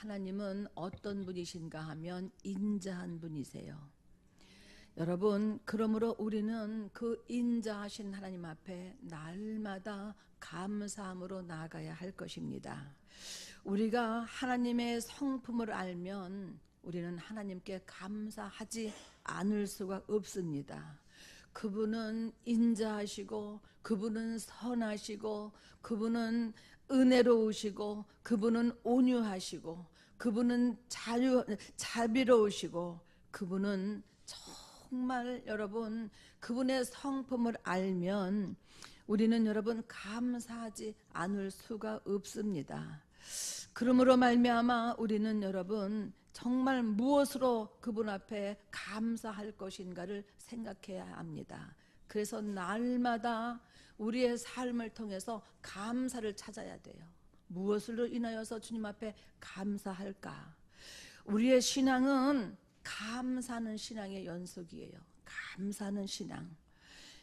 하나님은 어떤 분이신가 하면 인자한 분이세요. 여러분, 그러므로 우리는 그 인자하신 하나님 앞에 날마다 감사함으로 나아가야 할 것입니다. 우리가 하나님의 성품을 알면 우리는 하나님께 감사하지 않을 수가 없습니다. 그분은 인자하시고, 그분은 선하시고, 그분은 은혜로우시고, 그분은 온유하시고, 그분은 자비로우시고, 그분은 정말 여러분, 그분의 성품을 알면 우리는 여러분 감사하지 않을 수가 없습니다. 그러므로 말미암아 우리는 여러분 정말 무엇으로 그분 앞에 감사할 것인가를 생각해야 합니다. 그래서 날마다 우리의 삶을 통해서 감사를 찾아야 돼요. 무엇으로 인하여서 주님 앞에 감사할까? 우리의 신앙은 감사하는 신앙의 연속이에요. 감사하는 신앙.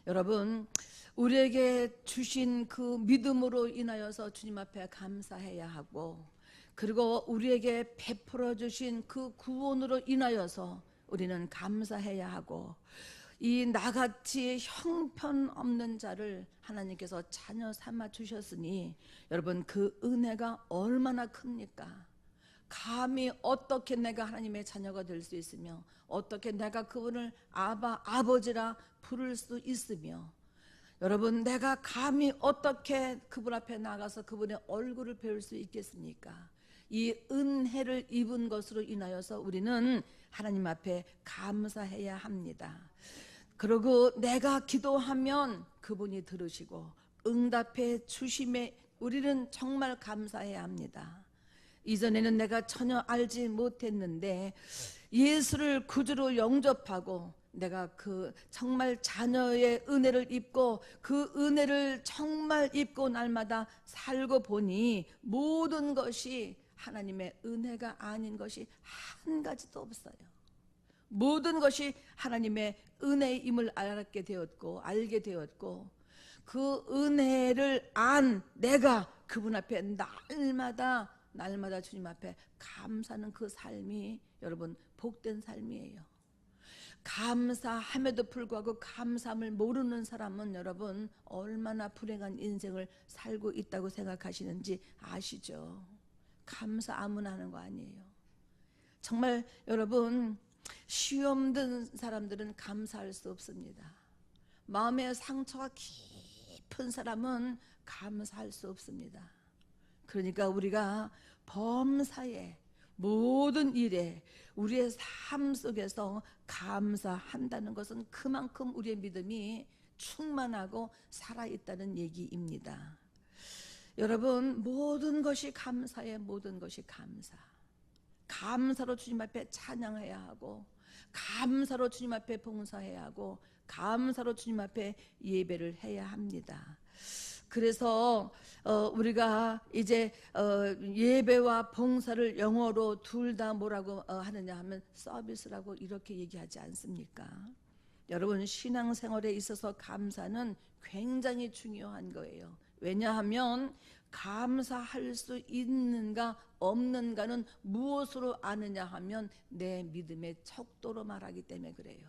여러분, 우리에게 주신 그 믿음으로 인하여서 주님 앞에 감사해야 하고, 그리고 우리에게 베풀어 주신 그 구원으로 인하여서 우리는 감사해야 하고, 이 나같이 형편없는 자를 하나님께서 자녀 삼아 주셨으니 여러분 그 은혜가 얼마나 큽니까? 감히 어떻게 내가 하나님의 자녀가 될 수 있으며, 어떻게 내가 그분을 아버지라 부를 수 있으며, 여러분 내가 감히 어떻게 그분 앞에 나가서 그분의 얼굴을 배울 수 있겠습니까? 이 은혜를 입은 것으로 인하여서 우리는 하나님 앞에 감사해야 합니다. 그리고 내가 기도하면 그분이 들으시고 응답해 주심에 우리는 정말 감사해야 합니다. 이전에는 내가 전혀 알지 못했는데 예수를 구주로 영접하고 내가 그 정말 자녀의 은혜를 입고 그 은혜를 정말 입고 날마다 살고 보니 모든 것이 하나님의 은혜가 아닌 것이 한 가지도 없어요. 모든 것이 하나님의 은혜임을 알게 되었고 그 은혜를 안 내가 그분 앞에 날마다 주님 앞에 감사하는 그 삶이 여러분 복된 삶이에요. 감사함에도 불구하고 감사함을 모르는 사람은 여러분 얼마나 불행한 인생을 살고 있다고 생각하시는지 아시죠? 감사 아무나 하는 거 아니에요. 정말 여러분 시험 든 사람들은 감사할 수 없습니다. 마음의 상처가 깊은 사람은 감사할 수 없습니다. 그러니까 우리가 범사에 모든 일에 우리의 삶 속에서 감사한다는 것은 그만큼 우리의 믿음이 충만하고 살아있다는 얘기입니다. 여러분 모든 것이 감사해. 모든 것이 감사로 주님 앞에 찬양해야 하고, 감사로 주님 앞에 봉사해야 하고, 감사로 주님 앞에 예배를 해야 합니다. 그래서 우리가 이제 예배와 봉사를 영어로 둘 다 뭐라고 하느냐 하면 서비스라고 이렇게 얘기하지 않습니까? 여러분 신앙생활에 있어서 감사는 굉장히 중요한 거예요. 왜냐하면 감사할 수 있는가 없는가는 무엇으로 아느냐 하면 내 믿음의 척도로 말하기 때문에 그래요.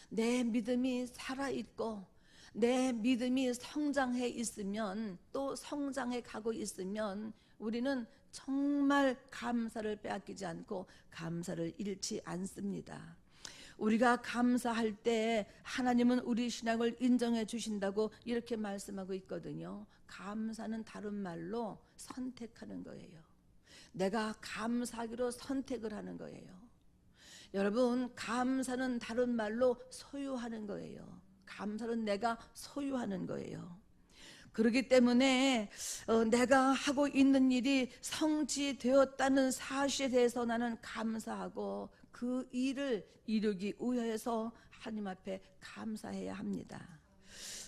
내 믿음이 살아있고 내 믿음이 성장해 있으면, 또 성장해 가고 있으면 우리는 정말 감사를 빼앗기지 않고 감사를 잃지 않습니다. 우리가 감사할 때 하나님은 우리 신앙을 인정해 주신다고 이렇게 말씀하고 있거든요. 감사는 다른 말로 선택하는 거예요. 내가 감사하기로 선택을 하는 거예요. 여러분 감사는 다른 말로 소유하는 거예요. 감사는 내가 소유하는 거예요. 그렇기 때문에 내가 하고 있는 일이 성취되었다는 사실에 대해서 나는 감사하고 그 일을 이루기 위해서 하나님 앞에 감사해야 합니다.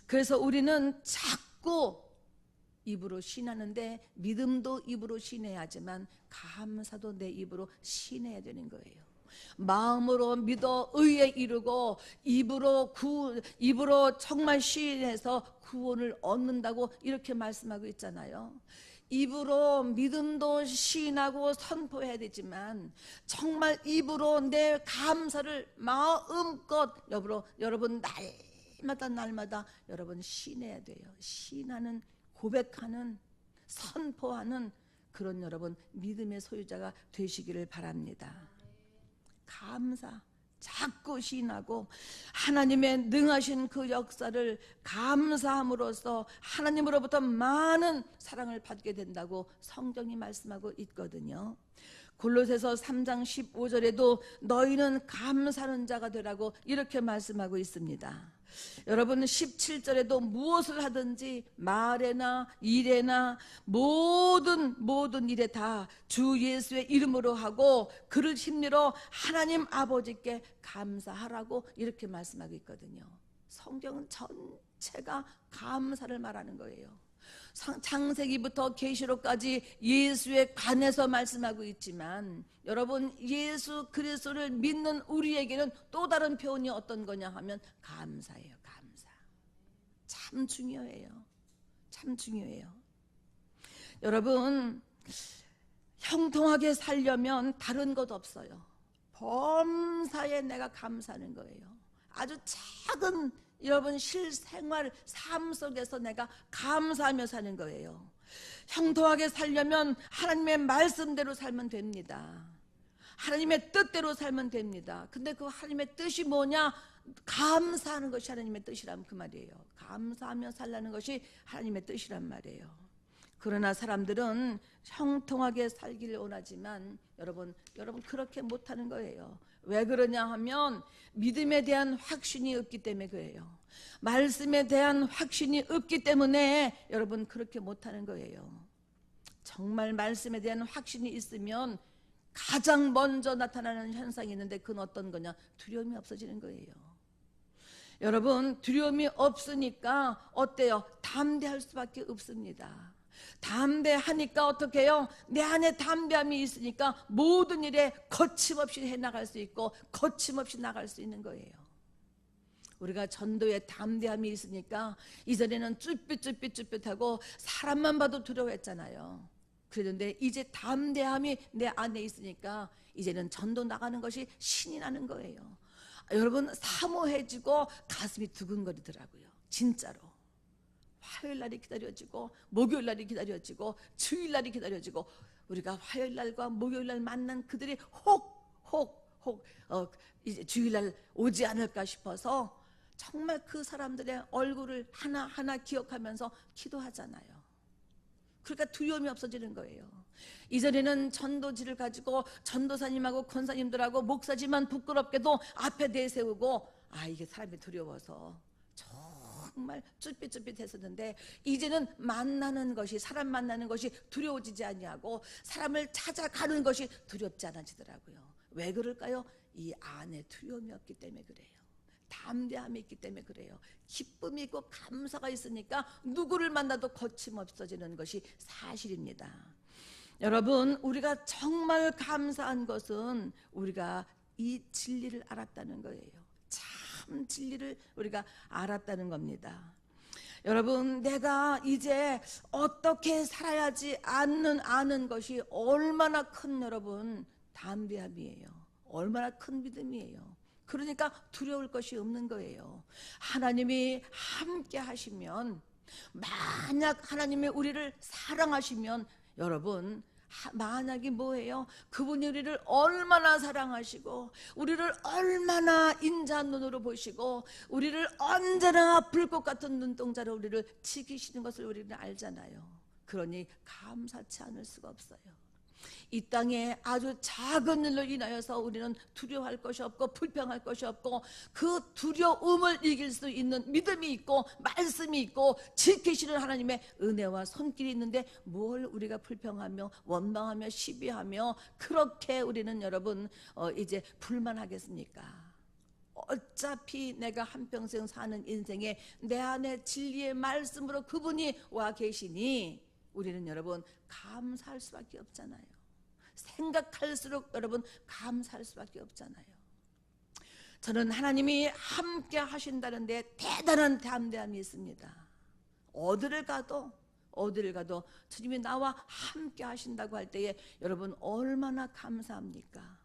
그래서 우리는 자꾸 입으로 신하는데 믿음도 입으로 신해야 하지만 감사도 내 입으로 신해야 되는 거예요. 마음으로 믿어 의에 이르고 입으로 정말 시인해서 구원을 얻는다고 이렇게 말씀하고 있잖아요. 입으로 믿음도 시인하고 선포해야 되지만 정말 입으로 내 감사를 마음껏 여러분 날마다 여러분 시인해야 돼요. 시인하는, 고백하는, 선포하는 그런 여러분 믿음의 소유자가 되시기를 바랍니다. 감사, 자꾸 시인하고 하나님의 능하신 그 역사를 감사함으로써 하나님으로부터 많은 사랑을 받게 된다고 성경이 말씀하고 있거든요. 골로새서 3장 15절에도 너희는 감사하는 자가 되라고 이렇게 말씀하고 있습니다. 여러분 17절에도 무엇을 하든지 말에나 일에나 모든 일에 다 주 예수의 이름으로 하고 그를 힘내어 하나님 아버지께 감사하라고 이렇게 말씀하고 있거든요. 성경은 전체가 감사를 말하는 거예요. 창세기부터 계시록까지 예수에 관해서 말씀하고 있지만 여러분 예수 그리스도를 믿는 우리에게는 또 다른 표현이 어떤 거냐 하면 감사예요. 감사. 참 중요해요. 참 중요해요. 여러분 형통하게 살려면 다른 것 없어요. 범사에 내가 감사하는 거예요. 아주 작은 여러분 실생활 삶 속에서 내가 감사하며 사는 거예요. 형통하게 살려면 하나님의 말씀대로 살면 됩니다. 하나님의 뜻대로 살면 됩니다. 근데 그 하나님의 뜻이 뭐냐? 감사하는 것이 하나님의 뜻이란 그 말이에요. 감사하며 살라는 것이 하나님의 뜻이란 말이에요. 그러나 사람들은 형통하게 살기를 원하지만 여러분 그렇게 못하는 거예요. 왜 그러냐 하면 믿음에 대한 확신이 없기 때문에 그래요. 말씀에 대한 확신이 없기 때문에 여러분 그렇게 못하는 거예요. 정말 말씀에 대한 확신이 있으면 가장 먼저 나타나는 현상이 있는데 그건 어떤 거냐? 두려움이 없어지는 거예요. 여러분 두려움이 없으니까 어때요? 담대할 수밖에 없습니다. 담대하니까 어떻게 해요? 내 안에 담대함이 있으니까 모든 일에 거침없이 해나갈 수 있고 거침없이 나갈 수 있는 거예요. 우리가 전도에 담대함이 있으니까 이전에는 쭈삣하고 사람만 봐도 두려워했잖아요. 그런데 이제 담대함이 내 안에 있으니까 이제는 전도 나가는 것이 신이 나는 거예요. 여러분 사모해지고 가슴이 두근거리더라고요. 진짜로. 화요일날이 기다려지고 목요일날이 기다려지고 주일날이 기다려지고 우리가 화요일날과 목요일날 만난 그들이 혹 이제 주일날 오지 않을까 싶어서 정말 그 사람들의 얼굴을 하나하나 기억하면서 기도하잖아요. 그러니까 두려움이 없어지는 거예요. 이전에는 전도지를 가지고 전도사님하고 권사님들하고 목사지만 부끄럽게도 앞에 내세우고 이게 사람이 두려워서 정말 쭈삣했었는데 이제는 만나는 것이 사람 만나는 것이 두려워지지 아니하고 사람을 찾아가는 것이 두렵지 않아지더라고요. 왜 그럴까요? 이 안에 두려움이 없기 때문에 그래요. 담대함이 있기 때문에 그래요. 기쁨이 있고 감사가 있으니까 누구를 만나도 거침없어지는 것이 사실입니다. 여러분 우리가 정말 감사한 것은 우리가 이 진리를 알았다는 거예요. 참 진리를 우리가 알았다는 겁니다. 여러분 내가 이제 어떻게 살아야지 아는 것이 얼마나 큰 여러분 담대함이에요. 얼마나 큰 믿음이에요. 그러니까 두려울 것이 없는 거예요. 하나님이 함께 하시면 만약 하나님이 우리를 사랑하시면 여러분 만약이 뭐예요? 그분이 우리를 얼마나 사랑하시고 우리를 얼마나 인자한 눈으로 보시고 우리를 언제나 불꽃 같은 눈동자로 우리를 지키시는 것을 우리는 알잖아요. 그러니 감사치 않을 수가 없어요. 이 땅에 아주 작은 일로 인하여서 우리는 두려워할 것이 없고 불평할 것이 없고 그 두려움을 이길 수 있는 믿음이 있고 말씀이 있고 지키시는 하나님의 은혜와 손길이 있는데 뭘 우리가 불평하며 원망하며 시비하며 그렇게 우리는 여러분 이제 불만하겠습니까? 어차피 내가 한평생 사는 인생에 내 안에 진리의 말씀으로 그분이 와 계시니 우리는 여러분 감사할 수밖에 없잖아요. 생각할수록 여러분 감사할 수밖에 없잖아요. 저는 하나님이 함께 하신다는 데 대단한 담대함이 있습니다. 어디를 가도 어디를 가도 주님이 나와 함께 하신다고 할 때에 여러분 얼마나 감사합니까?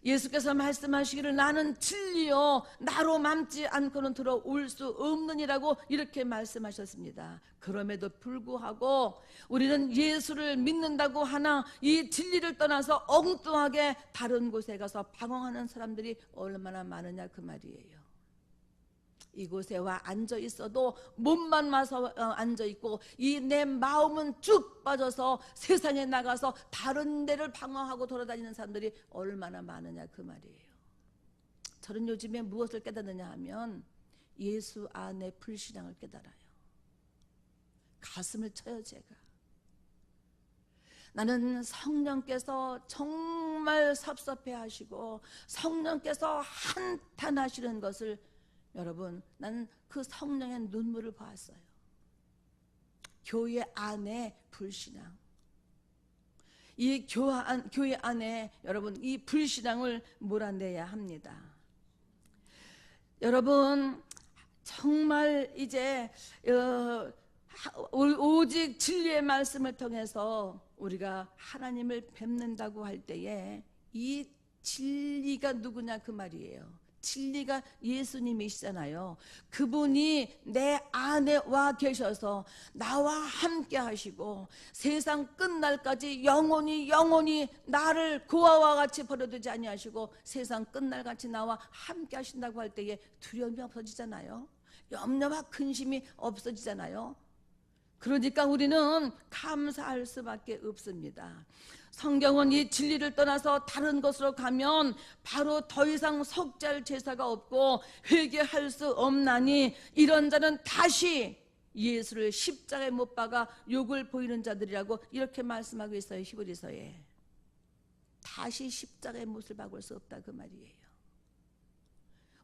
예수께서 말씀하시기를 나는 진리요 나로 맘지 않고는 들어올 수 없느니라고 이렇게 말씀하셨습니다. 그럼에도 불구하고 우리는 예수를 믿는다고 하나 이 진리를 떠나서 엉뚱하게 다른 곳에 가서 방황하는 사람들이 얼마나 많으냐 그 말이에요. 이곳에 와 앉아 있어도 몸만 와서 앉아 있고 이 내 마음은 쭉 빠져서 세상에 나가서 다른 데를 방황하고 돌아다니는 사람들이 얼마나 많으냐 그 말이에요. 저는 요즘에 무엇을 깨닫느냐 하면 예수 안에 불신앙을 깨달아요. 가슴을 쳐요 제가. 나는 성령께서 정말 섭섭해 하시고 성령께서 한탄하시는 것을 여러분 난 그 성령의 눈물을 보았어요. 교회 안에 불신앙, 이 교회 안에 여러분 이 불신앙을 몰아내야 합니다. 여러분 정말 이제 오직 진리의 말씀을 통해서 우리가 하나님을 뵙는다고 할 때에 이 진리가 누구냐 그 말이에요. 진리가 예수님이시잖아요. 그분이 내 안에 와 계셔서 나와 함께 하시고 세상 끝날까지 영원히 나를 그와 같이 버려두지 아니하시고 세상 끝날같이 나와 함께 하신다고 할 때에 두려움이 없어지잖아요. 염려와 근심이 없어지잖아요. 그러니까 우리는 감사할 수밖에 없습니다. 성경은 이 진리를 떠나서 다른 곳으로 가면 바로 더 이상 속죄할 제사가 없고 회개할 수 없나니 이런 자는 다시 예수를 십자가에 못 박아 욕을 보이는 자들이라고 이렇게 말씀하고 있어요. 히브리서에. 다시 십자가에 못을 박을 수 없다 그 말이에요.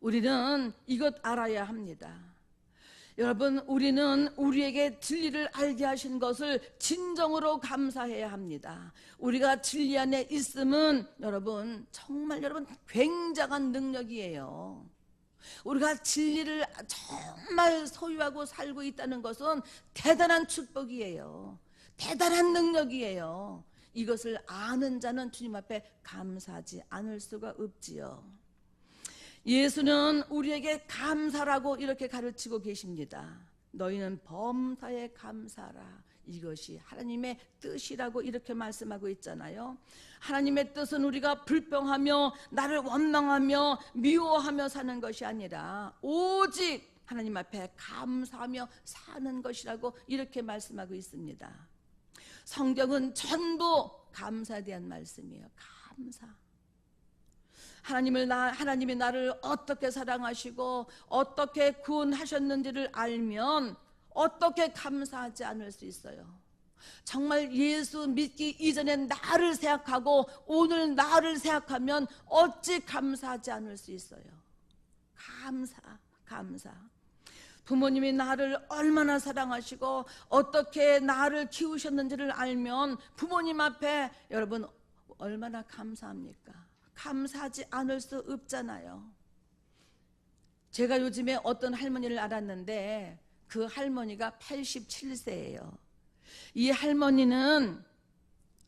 우리는 이것 알아야 합니다. 여러분 우리는 우리에게 진리를 알게 하신 것을 진정으로 감사해야 합니다. 우리가 진리 안에 있음은 여러분 정말 여러분 굉장한 능력이에요. 우리가 진리를 정말 소유하고 살고 있다는 것은 대단한 축복이에요. 대단한 능력이에요. 이것을 아는 자는 주님 앞에 감사하지 않을 수가 없지요. 예수는 우리에게 감사라고 이렇게 가르치고 계십니다. 너희는 범사에 감사하라. 이것이 하나님의 뜻이라고 이렇게 말씀하고 있잖아요. 하나님의 뜻은 우리가 불평하며 나를 원망하며 미워하며 사는 것이 아니라 오직 하나님 앞에 감사하며 사는 것이라고 이렇게 말씀하고 있습니다. 성경은 전부 감사에 대한 말씀이에요. 감사. 하나님이 나를 어떻게 사랑하시고 어떻게 구원하셨는지를 알면 어떻게 감사하지 않을 수 있어요. 정말 예수 믿기 이전에 나를 생각하고 오늘 나를 생각하면 어찌 감사하지 않을 수 있어요. 감사. 부모님이 나를 얼마나 사랑하시고 어떻게 나를 키우셨는지를 알면 부모님 앞에 여러분 얼마나 감사합니까? 감사하지 않을 수 없잖아요. 제가 요즘에 어떤 할머니를 알았는데 그 할머니가 87세예요. 이 할머니는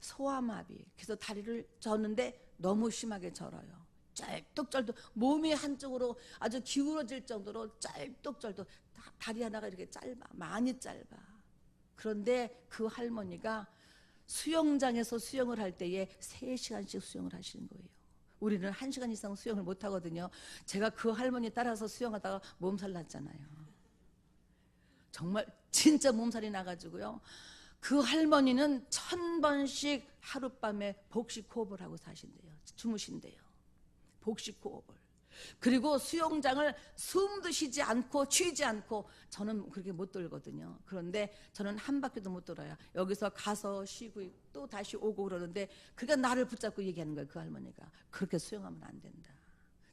소아마비, 그래서 다리를 졌는데 너무 심하게 절어요. 쩔뚝쩔뚝 몸이 한쪽으로 아주 기울어질 정도로 쩔뚝쩔뚝 다리 하나가 이렇게 짧아, 많이 짧아. 그런데 그 할머니가 수영장에서 수영을 할 때에 3시간씩 수영을 하시는 거예요. 우리는 1시간 이상 수영을 못 하거든요. 제가 그 할머니 따라서 수영하다가 몸살 났잖아요. 정말 진짜 몸살이 나가지고요. 그 할머니는 1000번씩 하룻밤에 복식 호흡을 하고 사신대요. 주무신대요. 복식 호흡을. 그리고 수영장을 숨도 쉬지 않고 쉬지 않고, 저는 그렇게 못 돌거든요. 그런데 저는 한 바퀴도 못 돌아요. 여기서 가서 쉬고 또 다시 오고 그러는데 그가 나를 붙잡고 얘기하는 거예요. 그 할머니가 그렇게 수영하면 안 된다.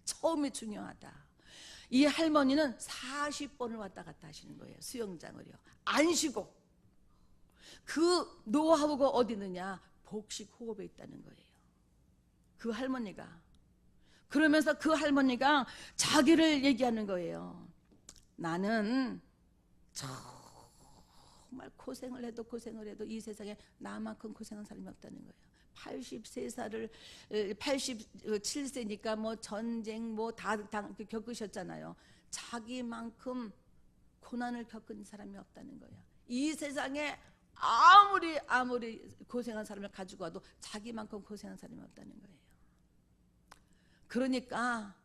처음이 중요하다. 이 할머니는 40번을 왔다 갔다 하시는 거예요. 수영장을요. 안 쉬고. 그 노하우가 어디 있느냐? 복식 호흡에 있다는 거예요. 그 할머니가. 그러면서 그 할머니가 자기를 얘기하는 거예요. 나는 정말 고생을 해도 이 세상에 나만큼 고생한 사람이 없다는 거예요. 87세니까 뭐 전쟁 뭐 다 겪으셨잖아요. 자기만큼 고난을 겪은 사람이 없다는 거예요. 이 세상에 아무리 고생한 사람을 가지고 와도 자기만큼 고생한 사람이 없다는 거예요. 그러니까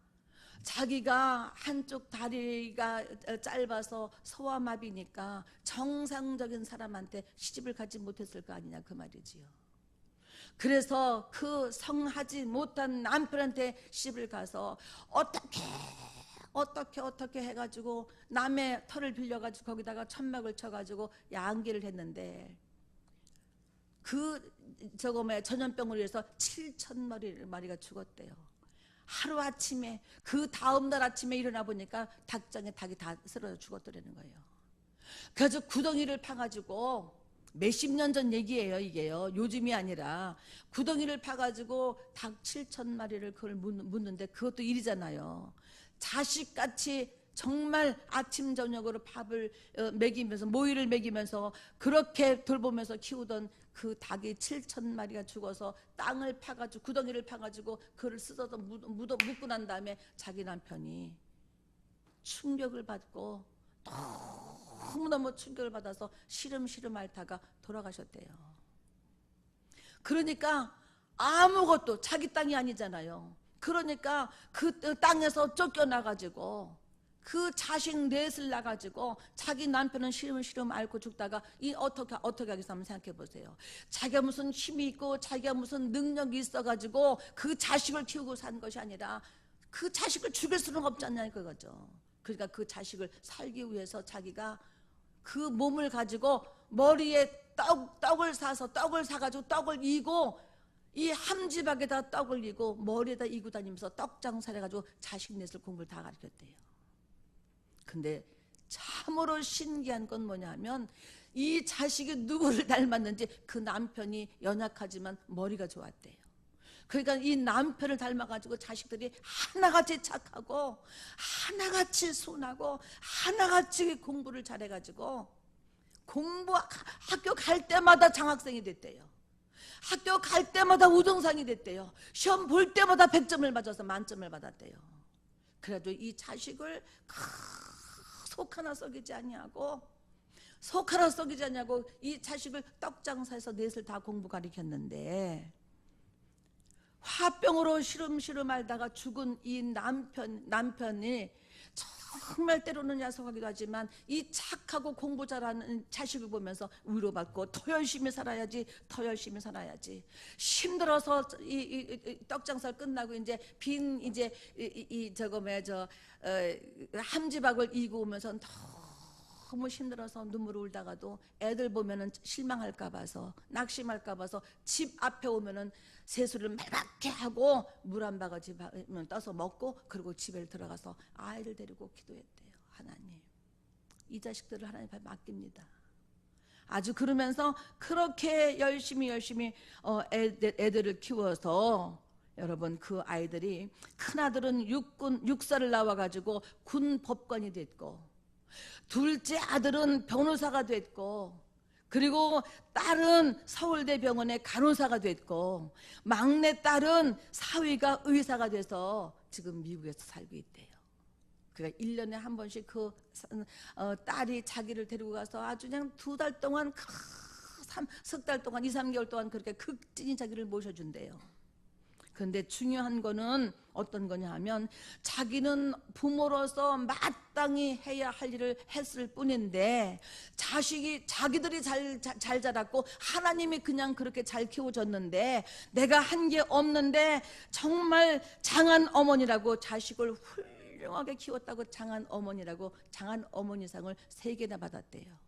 자기가 한쪽 다리가 짧아서 소아마비니까 정상적인 사람한테 시집을 가지 못했을 거 아니냐 그 말이지요. 그래서 그 성하지 못한 남편한테 시집을 가서 어떻게 해가지고 남의 터를 빌려가지고 거기다가 천막을 쳐가지고 양계를 했는데 전염병으로 인해서 7,000마리가 죽었대요. 하루아침에 그 다음날 아침에 일어나 보니까 닭장에 닭이 다 쓰러져 죽었더라는 거예요. 그래서 구덩이를 파가지고 몇십 년 전 얘기예요. 이게요, 요즘이 아니라 구덩이를 파가지고 닭 7,000마리를 그걸 묻는데 그것도 일이잖아요. 자식같이 정말 아침 저녁으로 밥을 먹이면서 모이를 먹이면서 그렇게 돌보면서 키우던 그 닭이 7,000마리가 죽어서 땅을 파가지고 구덩이를 파가지고 그를 뜯어서 묻고 난 다음에 자기 남편이 충격을 받고 너무너무 충격을 받아서 시름시름 앓다가 돌아가셨대요. 그러니까 아무것도 자기 땅이 아니잖아요. 그러니까 그 땅에서 쫓겨나가지고 그 자식 넷을 낳아가지고 자기 남편은 시름시름 앓고 죽다가 어떻게 하겠어 한번 생각해 보세요. 자기가 무슨 힘이 있고 자기가 무슨 능력이 있어가지고 그 자식을 키우고 산 것이 아니라 그 자식을 죽일 수는 없잖아요 그거죠. 그러니까 그 자식을 살기 위해서 자기가 그 몸을 가지고 머리에 떡을 사가지고 떡을 이고 이 함지박에다 떡을 이고 머리에다 이고 다니면서 떡 장사를 해가지고 자식 넷을 공부를 다 가르쳤대요. 근데 참으로 신기한 건 뭐냐 하면 이 자식이 누구를 닮았는지 그 남편이 연약하지만 머리가 좋았대요. 그러니까 이 남편을 닮아가지고 자식들이 하나같이 착하고 하나같이 순하고 하나같이 공부를 잘해가지고 학교 갈 때마다 장학생이 됐대요. 학교 갈 때마다 우등상이 됐대요. 시험 볼 때마다 100점을 맞아서 만점을 받았대요. 그래도 이 자식을 속 하나 썩이지 않냐고 이 자식을 떡장사에서 넷을 다 공부 가르쳤는데 화병으로 시름시름 앓다가 죽은 이 남편이 정말 때로는 야속하기도 하지만 이 착하고 공부 잘하는 자식을 보면서 위로받고 더 열심히 살아야지 힘들어서 이 떡장사를 끝나고 이제 함지박을 이고 오면서 너무 힘들어서 눈물을 울다가도 애들 보면은 실망할까 봐서 낙심할까 봐서 집 앞에 오면은 세수를 맑게 하고 물 한 바가지 떠서 먹고 그리고 집에 들어가서 아이를 데리고 기도했대요. 하나님, 이 자식들을 하나님 앞에 맡깁니다. 아주 그러면서 그렇게 열심히 애들을 키워서 여러분 그 아이들이 큰아들은 육사를 나와가지고 군 법관이 됐고 둘째 아들은 변호사가 됐고 그리고 딸은 서울대병원의 간호사가 됐고 막내 딸은 사위가 의사가 돼서 지금 미국에서 살고 있대요. 그러니까 1년에 한 번씩 딸이 자기를 데리고 가서 아주 그냥 2달 동안 석 달 동안 2-3개월 동안 그렇게 극진히 자기를 모셔준대요. 그런데 중요한 거는 어떤 거냐 하면 자기는 부모로서 마땅히 해야 할 일을 했을 뿐인데 자기들이 잘 자랐고 하나님이 그냥 그렇게 잘 키워줬는데 내가 한 게 없는데 정말 장한 어머니라고 자식을 훌륭하게 키웠다고 장한 어머니상을 3개나 받았대요.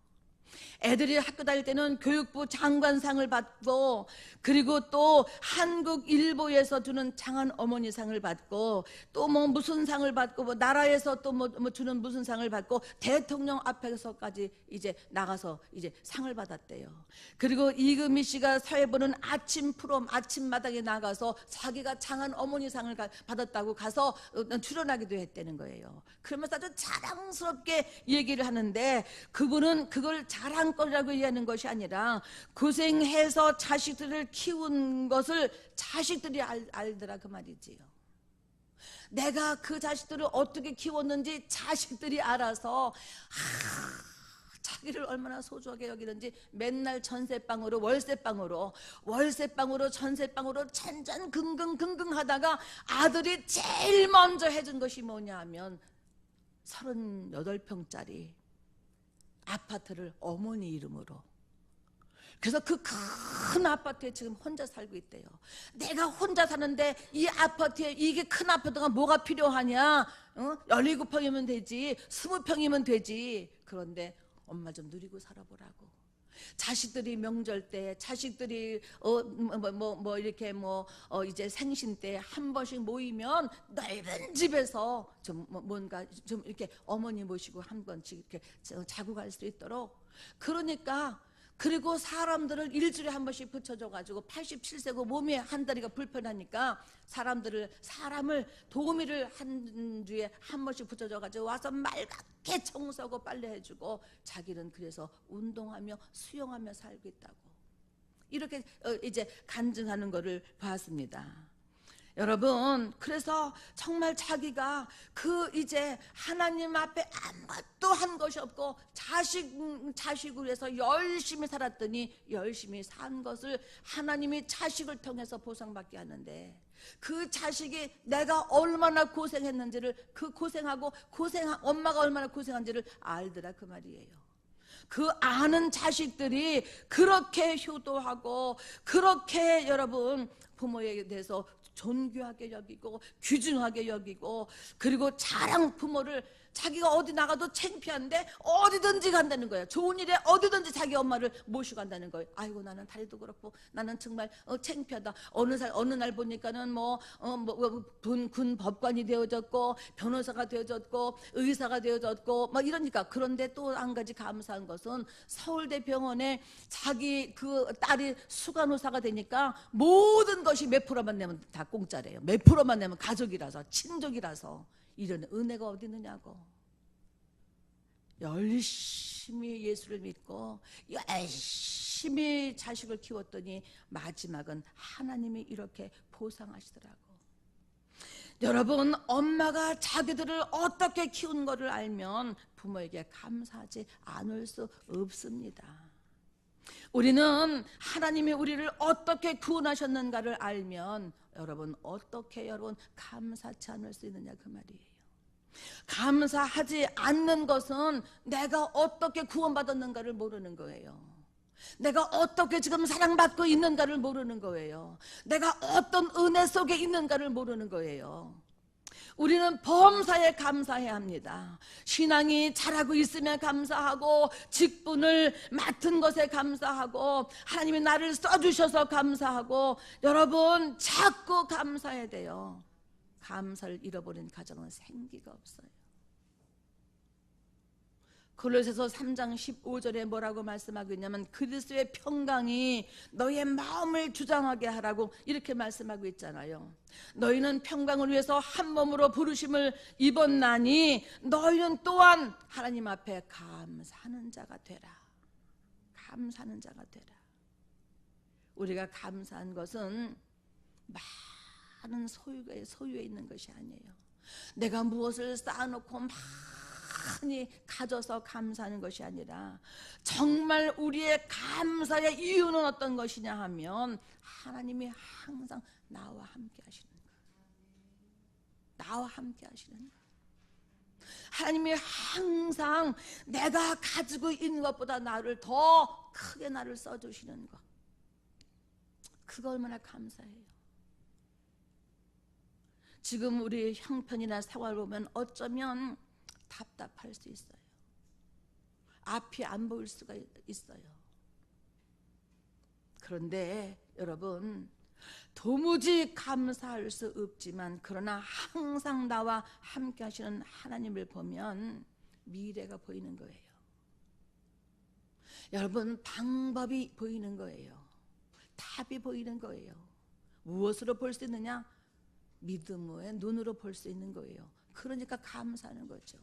애들이 학교 다닐 때는 교육부 장관상을 받고 그리고 또 한국일보에서 주는 장한 어머니상을 받고 또 뭐 무슨 상을 받고 뭐 나라에서 또 뭐 주는 무슨 상을 받고 대통령 앞에서까지 이제 나가서 이제 상을 받았대요. 그리고 이금희 씨가 사회 보는 아침 프롬 아침마당에 나가서 자기가 장한 어머니상을 받았다고 가서 출연하기도 했다는 거예요. 그러면서 아주 자랑스럽게 얘기를 하는데 그분은 그걸 자랑거리라고 얘기하는 것이 아니라 고생해서 자식들을 키운 것을 자식들이 알더라 그 말이지요. 내가 그 자식들을 어떻게 키웠는지 자식들이 알아서 자기를 얼마나 소중하게 여기는지 맨날 전세방으로 월세방으로 전세방으로 전전긍긍 하다가 아들이 제일 먼저 해준 것이 뭐냐 하면 38평짜리 아파트를 어머니 이름으로. 그래서 그 큰 아파트에 지금 혼자 살고 있대요. 내가 혼자 사는데 이 아파트에 이게 큰 아파트가 뭐가 필요하냐? 17평이면 되지, 20평이면 되지. 그런데 엄마 좀 누리고 살아보라고. 자식들이 명절 때, 자식들이 이렇게 이제 생신 때 한 번씩 모이면 넓은 집에서 좀 뭔가 좀 이렇게 어머니 모시고 한 번씩 이렇게 자고 갈 수 있도록. 그러니까 그리고 사람들을 일주일에 한 번씩 붙여줘가지고 87세고 몸에 한 다리가 불편하니까 사람을 도우미를 한 주에 한 번씩 붙여줘가지고 와서 맑게 청소하고 빨래해주고 자기는 그래서 운동하며 수영하며 살고 있다고. 이렇게 이제 간증하는 것을 봤습니다. 여러분, 그래서 정말 자기가 이제 하나님 앞에 아무것도 한 것이 없고 자식을 위해서 열심히 살았더니 열심히 산 것을 하나님이 자식을 통해서 보상받게 하는데, 그 자식이 내가 얼마나 고생했는지를, 엄마가 얼마나 고생한지를 알더라 그 말이에요. 그 아는 자식들이 그렇게 효도하고 그렇게 여러분 부모에 대해서 존귀하게 여기고 귀중하게 여기고, 그리고 부모를 자기가 어디 나가도 창피한데 어디든지 간다는 거예요. 좋은 일에 어디든지 자기 엄마를 모시고 간다는 거예요. 아이고 나는 다리도 그렇고 나는 정말 창피하다. 어느 날 보니까는 군 법관이 되어졌고 변호사가 되어졌고 의사가 되어졌고 막 이러니까. 그런데 또 한 가지 감사한 것은 서울대 병원에 자기 그 딸이 수간호사가 되니까 모든 것이 몇 프로만 내면 다 공짜래요. 몇 프로만 내면 가족이라서 친족이라서. 이런 은혜가 어디 있느냐고. 열심히 예수를 믿고 열심히 자식을 키웠더니 마지막은 하나님이 이렇게 보상하시더라고. 여러분, 엄마가 자기들을 어떻게 키운 것을 알면 부모에게 감사하지 않을 수 없습니다. 우리는 하나님이 우리를 어떻게 구원하셨는가를 알면 어떻게 감사치 않을 수 있느냐 그 말이에요. 감사하지 않는 것은 내가 어떻게 구원받았는가를 모르는 거예요. 내가 어떻게 지금 사랑받고 있는가를 모르는 거예요. 내가 어떤 은혜 속에 있는가를 모르는 거예요. 우리는 범사에 감사해야 합니다. 신앙이 잘하고 있으면 감사하고, 직분을 맡은 것에 감사하고, 하나님이 나를 써주셔서 감사하고, 여러분 자꾸 감사해야 돼요. 감사를 잃어버린 가정은 생기가 없어요. 골로새서 3장 15절에 뭐라고 말씀하고 있냐면, 그리스도의 평강이 너의 마음을 주장하게 하라고 이렇게 말씀하고 있잖아요. 너희는 평강을 위해서 한 몸으로 부르심을 입었나니 너희는 또한 하나님 앞에 감사하는 자가 되라. 감사하는 자가 되라. 우리가 감사한 것은 많은 소유에 있는 것이 아니에요. 내가 무엇을 쌓아놓고 많이 가져서 감사하는 것이 아니라, 정말 우리의 감사의 이유는 어떤 것이냐 하면, 하나님이 항상 나와 함께 하시는 거예요. 나와 함께 하시는 거예요. 하나님이 항상 내가 가지고 있는 것보다 나를 더 크게 나를 써주시는 것, 그거 얼마나 감사해요. 지금 우리 형편이나 상황을 보면 어쩌면 답답할 수 있어요. 앞이 안 보일 수가 있어요. 그런데 여러분, 도무지 감사할 수 없지만 그러나 항상 나와 함께 하시는 하나님을 보면 미래가 보이는 거예요. 여러분, 방법이 보이는 거예요. 답이 보이는 거예요. 무엇으로 볼 수 있느냐? 믿음의 눈으로 볼 수 있는 거예요. 그러니까 감사하는 거죠.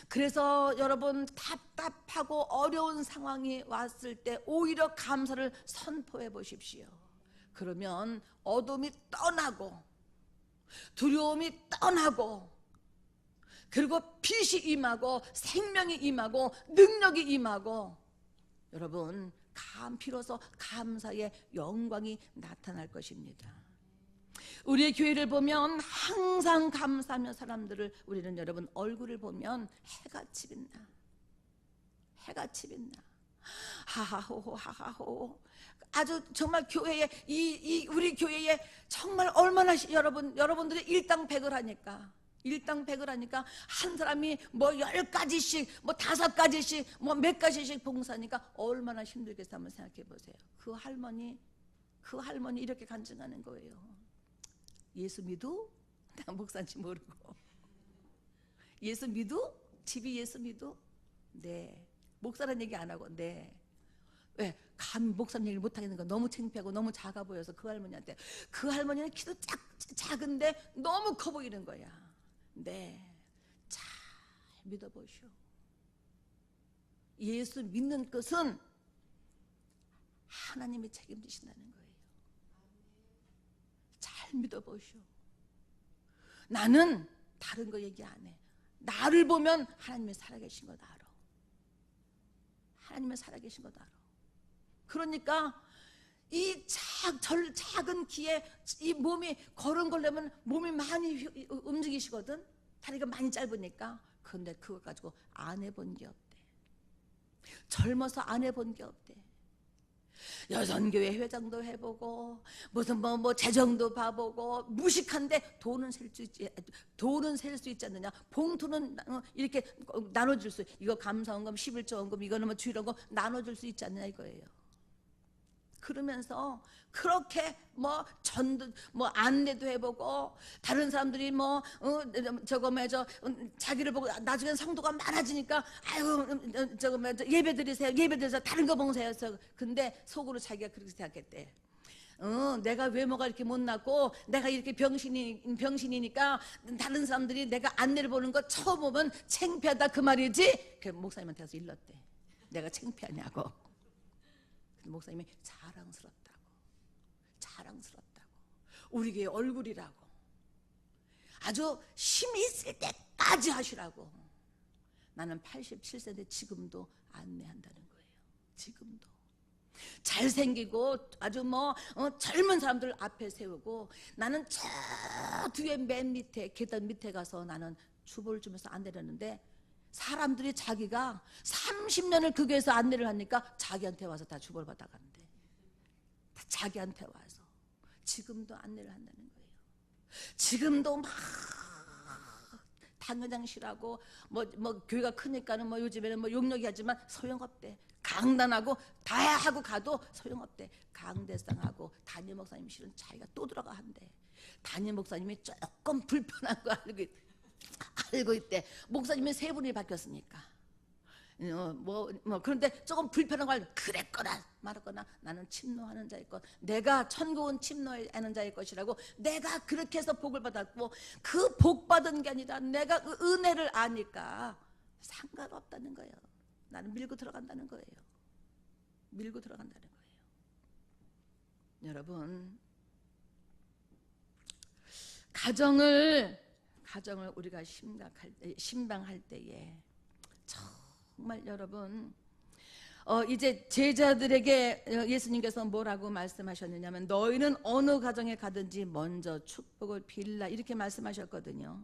그래서 여러분 답답하고 어려운 상황이 왔을 때 오히려 감사를 선포해 보십시오. 그러면 어둠이 떠나고 두려움이 떠나고 그리고 빛이 임하고 생명이 임하고 능력이 임하고 여러분 비로소 감사의 영광이 나타날 것입니다. 우리의 교회를 보면 항상 감사하며 사람들을 우리는 여러분 얼굴을 보면 해같이 빛나. 해같이 빛나. 하하호호 하하호. 아주 정말 교회에 우리 교회에 정말 얼마나 여러분들이 일당백을 하니까 일당백을 하니까 한 사람이 뭐 10가지씩 뭐 5가지씩 뭐 몇 가지씩 봉사하니까 얼마나 힘들겠어 한번 생각해 보세요. 그 할머니 이렇게 간증하는 거예요. 예수 믿어? 나 목사인지 모르고 예수 믿어? 집이 예수 믿어? 네. 목사라는 얘기 안 하고 네. 왜? 목사님 얘기를 못하겠는 거 너무 창피하고 너무 작아 보여서 그 할머니한테 그 할머니는 키도 작은데 너무 커 보이는 거야. 네. 잘 믿어보시오. 예수 믿는 것은 하나님이 책임지신다는 거예요. 잘 믿어보시오. 나는 다른 거 얘기 안 해. 나를 보면 하나님이 살아계신 것 알아. 하나님이 살아계신 것 알아. 그러니까 이 작은 키에 이 몸이 걸으려면 몸이 많이 움직이시거든. 다리가 많이 짧으니까. 그런데 그거 가지고 안 해본 게 없대. 젊어서 안 해본 게 없대. 여선교회 회장도 해보고 무슨 뭐 재정도 봐보고 무식한데 돈은 셀 수 있지 않느냐. 봉투는 이렇게 나눠줄 수, 이거 감사원금 11조원금 이거는 뭐 주일원금 나눠줄 수 있지 않느냐 이거예요. 그러면서 그렇게 뭐 전도 뭐 안내도 해보고 다른 사람들이 뭐 자기를 보고 나중에 성도가 많아지니까 아유 예배 드리세요 다른 거 봉사해요. 근데 속으로 자기가 그렇게 생각했대. 내가 외모가 이렇게 못났고 내가 이렇게 병신이니까 다른 사람들이 내가 안내를 보는 거 처음 보면 창피하다 그 말이지. 그 목사님한테 가서 일렀대. 내가 창피하냐고. 목사님이 자랑스럽다고 우리 교회 얼굴이라고 아주 힘이 있을 때까지 하시라고. 나는 87세인데 지금도 안내한다는 거예요. 지금도 잘생기고 아주 젊은 사람들 앞에 세우고 나는 저 뒤에 맨 밑에 계단 밑에 가서 나는 주보를 주면서 안내를 하는데 사람들이 자기가 30년을 그 교회에서 안내를 하니까 자기한테 와서 다 주보를 받아간대. 다 자기한테 와서. 지금도 안내를 한다는 거예요. 지금도 막 당회장실하고 뭐 교회가 크니까는 뭐 요즘에는 뭐 욕력이 하지만 소용없대. 강단하고 다 하고 가도 소용없대. 강대상하고 담임 목사님 실은 자기가 또 들어가 한대. 담임 목사님이 조금 불편한 거 알고 있대. 목사님이 3분이 바뀌었으니까. 그런데 조금 불편한 걸 그랬거나 말았거나 나는 침노하는 자일 것, 내가 천국은 침노하는 자일 것이라고. 내가 그렇게 해서 복을 받았고 그 복 받은 게 아니라 내가 그 은혜를 아니까 상관없다는 거예요. 나는 밀고 들어간다는 거예요. 밀고 들어간다는 거예요. 여러분, 가정을 우리가 신방할 때에 정말 여러분 이제 제자들에게 예수님께서 뭐라고 말씀하셨느냐면 너희는 어느 가정에 가든지 먼저 축복을 빌라 이렇게 말씀하셨거든요.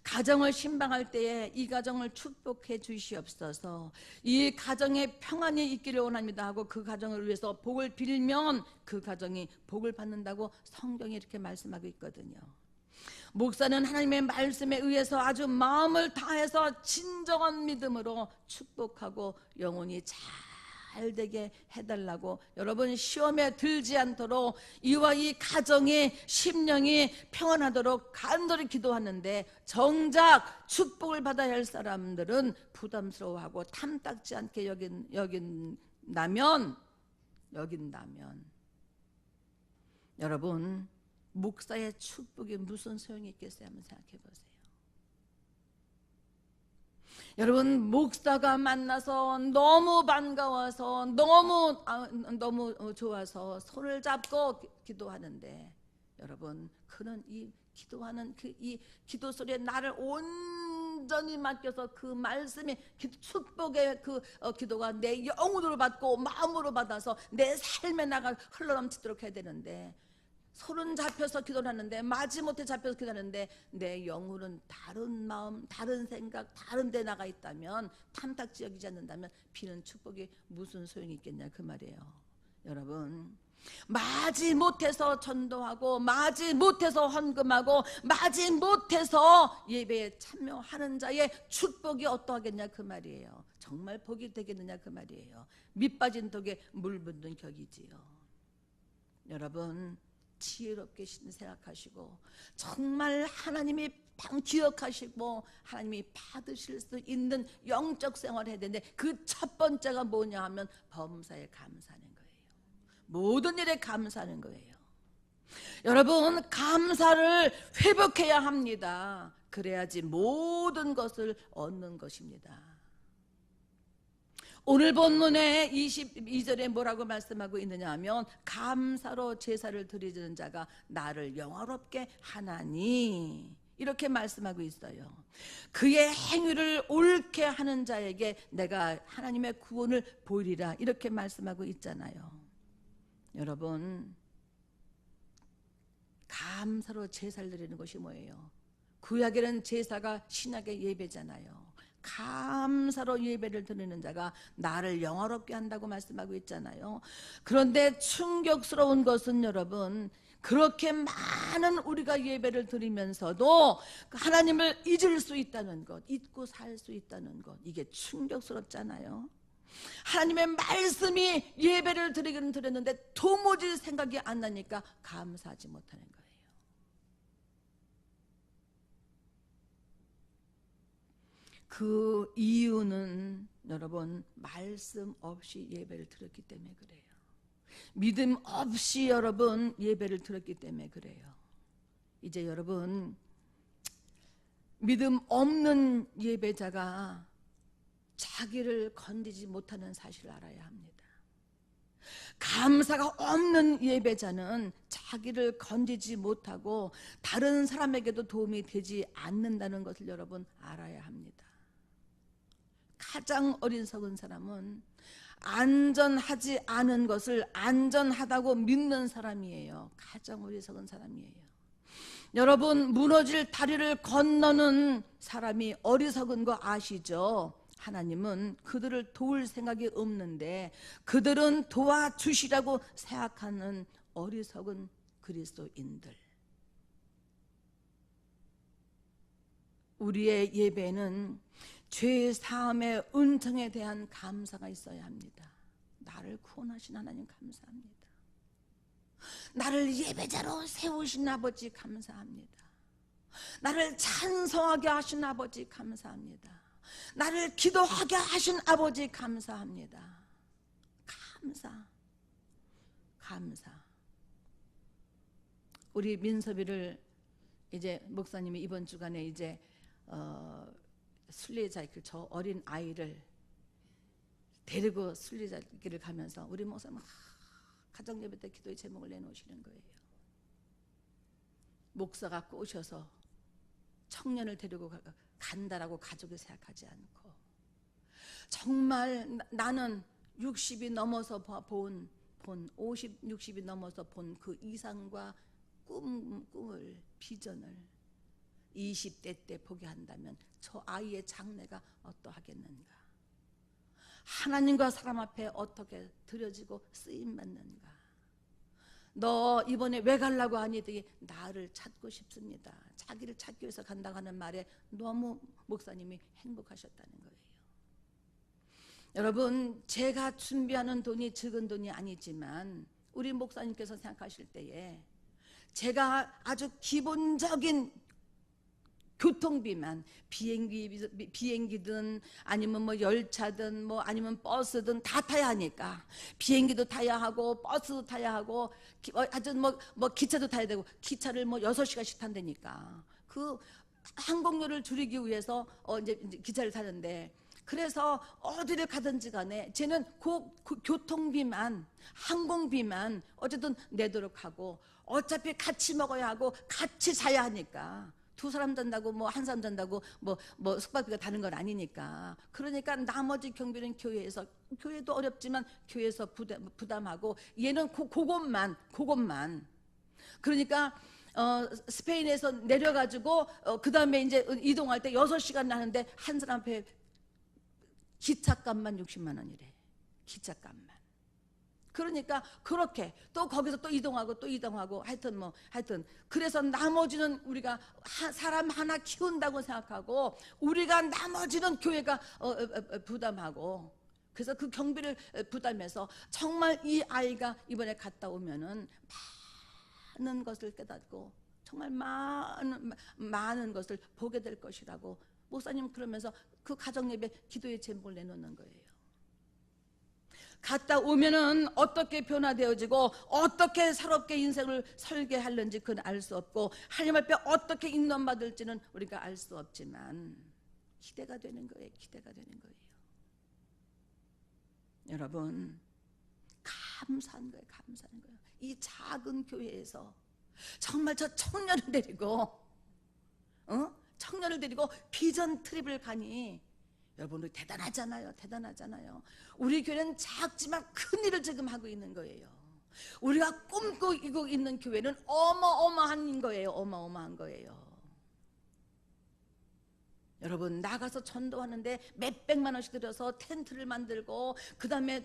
가정을 신방할 때에 이 가정을 축복해 주시옵소서. 이 가정에 평안이 있기를 원합니다 하고 그 가정을 위해서 복을 빌면 그 가정이 복을 받는다고 성경이 이렇게 말씀하고 있거든요. 목사는 하나님의 말씀에 의해서 아주 마음을 다해서 진정한 믿음으로 축복하고 영혼이 잘 되게 해달라고, 여러분 시험에 들지 않도록 이와 이 가정이 심령이 평안하도록 간절히 기도하는데, 정작 축복을 받아야 할 사람들은 부담스러워하고 탐탁지 않게 여긴다면 여러분 목사의 축복이 무슨 소용이 있겠어요? 한번 생각해 보세요. 여러분, 목사가 만나서 너무 반가워서 너무 좋아서 손을 잡고 기도하는데, 여러분, 그는 이 기도하는 이 기도 소리에 나를 온전히 맡겨서 그 말씀이 축복의 기도가 내 영으로 받고 마음으로 받아서 내 삶에 나가 흘러넘치도록 해야 되는데, 손은 잡혀서 기도를 하는데 마지못해 잡혀서 기도하는데 내 영혼은 다른 마음, 다른 생각, 다른 데 나가 있다면, 탐탁지 여기지 않는다면 비는 축복이 무슨 소용이 있겠냐 그 말이에요. 여러분, 마지못해서 전도하고 마지못해서 헌금하고 마지못해서 예배에 참여하는 자의 축복이 어떠하겠냐 그 말이에요. 정말 복이 되겠느냐 그 말이에요. 밑빠진 독에 물 붓는 격이지요. 여러분, 지혜롭게 생각하시고 정말 하나님이 기억하시고 하나님이 받으실 수 있는 영적 생활을 해야 되는데, 그 첫 번째가 뭐냐 하면 범사에 감사하는 거예요. 모든 일에 감사하는 거예요. 여러분, 감사를 회복해야 합니다. 그래야지 모든 것을 얻는 것입니다. 오늘 본문의 22절에 뭐라고 말씀하고 있느냐 하면, 감사로 제사를 드리는 자가 나를 영화롭게 하나니, 이렇게 말씀하고 있어요. 그의 행위를 옳게 하는 자에게 내가 하나님의 구원을 보이리라, 이렇게 말씀하고 있잖아요. 여러분, 감사로 제사를 드리는 것이 뭐예요? 구약에는 제사가 신약의 예배잖아요. 감사로 예배를 드리는 자가 나를 영화롭게 한다고 말씀하고 있잖아요. 그런데 충격스러운 것은, 여러분, 그렇게 많은 우리가 예배를 드리면서도 하나님을 잊을 수 있다는 것, 잊고 살 수 있다는 것, 이게 충격스럽잖아요. 하나님의 말씀이 예배를 드리긴 드렸는데 도무지 생각이 안 나니까 감사하지 못하는 거예요. 그 이유는 여러분, 말씀 없이 예배를 드렸기 때문에 그래요. 믿음 없이 여러분 예배를 드렸기 때문에 그래요. 이제 여러분, 믿음 없는 예배자가 자기를 건지지 못하는 사실을 알아야 합니다. 감사가 없는 예배자는 자기를 건지지 못하고 다른 사람에게도 도움이 되지 않는다는 것을 여러분 알아야 합니다. 가장 어리석은 사람은 안전하지 않은 것을 안전하다고 믿는 사람이에요. 가장 어리석은 사람이에요. 여러분, 무너질 다리를 건너는 사람이 어리석은 거 아시죠? 하나님은 그들을 도울 생각이 없는데 그들은 도와주시라고 생각하는 어리석은 그리스도인들. 우리의 예배는 죄 사함의 은총에 대한 감사가 있어야 합니다. 나를 구원하신 하나님 감사합니다. 나를 예배자로 세우신 아버지 감사합니다. 나를 찬송하게 하신 아버지 감사합니다. 나를 기도하게 하신 아버지 감사합니다. 감사. 우리 민섭이를 이제 목사님이 이번 주간에 이제 순례자길, 저 어린 아이를 데리고 순례자길을 가면서 우리 목사님 가정예배 때 기도의 제목을 내놓으시는 거예요. 목사가 꼬셔서 청년을 데리고 간다라고 가족이 생각하지 않고, 정말 나는 60이 넘어서 본 50, 60이 넘어서 본 그 이상과 꿈을, 비전을 20대 때 보게 한다면 저 아이의 장래가 어떠하겠는가? 하나님과 사람 앞에 어떻게 드려지고 쓰임받는가? 너 이번에 왜 가려고 하니? 나를 찾고 싶습니다. 자기를 찾기 위해서 간다고 하는 말에 너무 목사님이 행복하셨다는 거예요. 여러분, 제가 준비하는 돈이 적은 돈이 아니지만 우리 목사님께서 생각하실 때에 제가 아주 기본적인 교통비만, 비행기든 아니면 뭐 열차든 뭐 아니면 버스든 다 타야 하니까, 비행기도 타야 하고 버스도 타야 하고 하여튼 뭐 기차도 타야 되고, 기차를 뭐 6시간씩 탄다니까 그 항공료를 줄이기 위해서 이제 기차를 타는데, 그래서 어디를 가든지 간에 쟤는 교통비만, 항공비만 어쨌든 내도록 하고, 어차피 같이 먹어야 하고 같이 자야 하니까, 두 사람 잔다고 뭐 한 사람 잔다고 뭐 숙박비가 다른 건 아니니까, 그러니까 나머지 경비는 교회도 어렵지만 교회에서 부담하고, 얘는 그것만. 그러니까 스페인에서 내려가지고 그 다음에 이제 이동할 때 6시간 나는데 한 사람 앞에 기차값만 60만 원이래. 기차값만. 그러니까 그렇게 또 거기서 또 이동하고 하여튼 그래서 나머지는 우리가 사람 하나 키운다고 생각하고, 우리가 나머지는 교회가 부담하고, 그래서 그 경비를 부담해서 정말 이 아이가 이번에 갔다 오면은 많은 것을 깨닫고 정말 많은 것을 보게 될 것이라고 목사님 그러면서 그 가정예배 기도의 제목을 내놓는 거예요. 갔다 오면은 어떻게 변화되어지고 어떻게 새롭게 인생을 설계하는지 그건 알 수 없고, 하나님 앞에 어떻게 인도받을지는 우리가 알 수 없지만 기대가 되는 거예요. 여러분, 감사한 거예요. 이 작은 교회에서 정말 저 청년을 데리고 비전 트립을 가니, 여러분 우리 대단하잖아요. 우리 교회는 작지만 큰 일을 지금 하고 있는 거예요. 우리가 꿈꾸고 있는 교회는 어마어마한 거예요. 여러분, 나가서 전도하는데 몇백만 원씩 들여서 텐트를 만들고, 그 다음에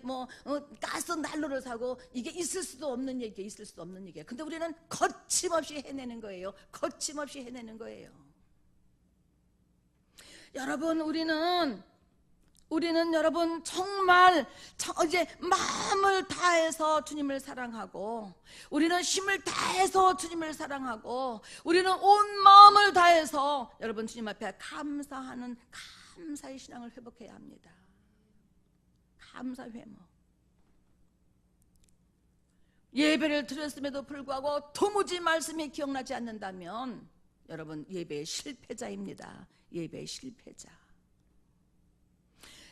가스 난로를 사고, 이게 있을 수도 없는 얘기예요. 근데 우리는 거침없이 해내는 거예요. 여러분, 우리는 여러분 정말 이제 마음을 다해서 주님을 사랑하고, 우리는 힘을 다해서 주님을 사랑하고, 우리는 온 마음을 다해서 여러분 주님 앞에 감사하는 감사의 신앙을 회복해야 합니다. 감사 회복. 예배를 드렸음에도 불구하고 도무지 말씀이 기억나지 않는다면 여러분 예배의 실패자입니다.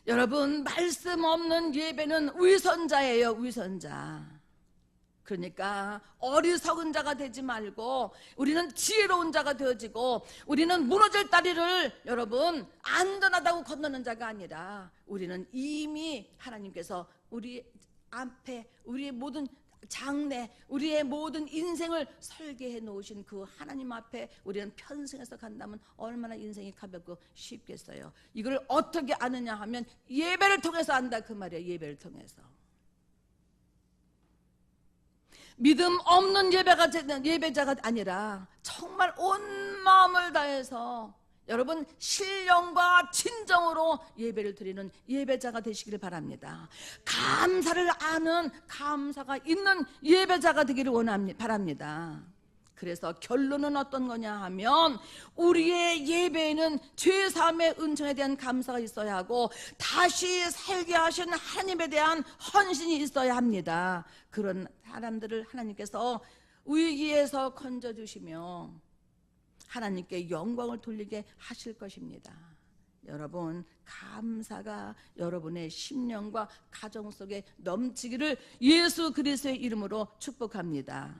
여러분, 말씀 없는 예배는 위선자예요. 그러니까 어리석은 자가 되지 말고 우리는 지혜로운 자가 되어지고, 우리는 무너질 다리를 여러분 안전하다고 건너는 자가 아니라, 우리는 이미 하나님께서 우리 앞에 우리의 모든 장래, 우리의 모든 인생을 설계해 놓으신 그 하나님 앞에 우리는 편승해서 간다면 얼마나 인생이 가볍고 쉽겠어요. 이걸 어떻게 아느냐 하면 예배를 통해서 안다 그 말이에요. 예배자가 없는 예배자가 아니라 정말 온 마음을 다해서 여러분 신령과 진정으로 예배를 드리는 예배자가 되시기를 바랍니다. 감사를 아는, 감사가 있는 예배자가 되기를 바랍니다. 그래서 결론은 어떤 거냐 하면, 우리의 예배에는 죄사함의 은총에 대한 감사가 있어야 하고, 다시 살게 하신 하나님에 대한 헌신이 있어야 합니다. 그런 사람들을 하나님께서 위기에서 건져주시며 하나님께 영광을 돌리게 하실 것입니다. 여러분, 감사가 여러분의 심령과 가정 속에 넘치기를 예수 그리스도의 이름으로 축복합니다.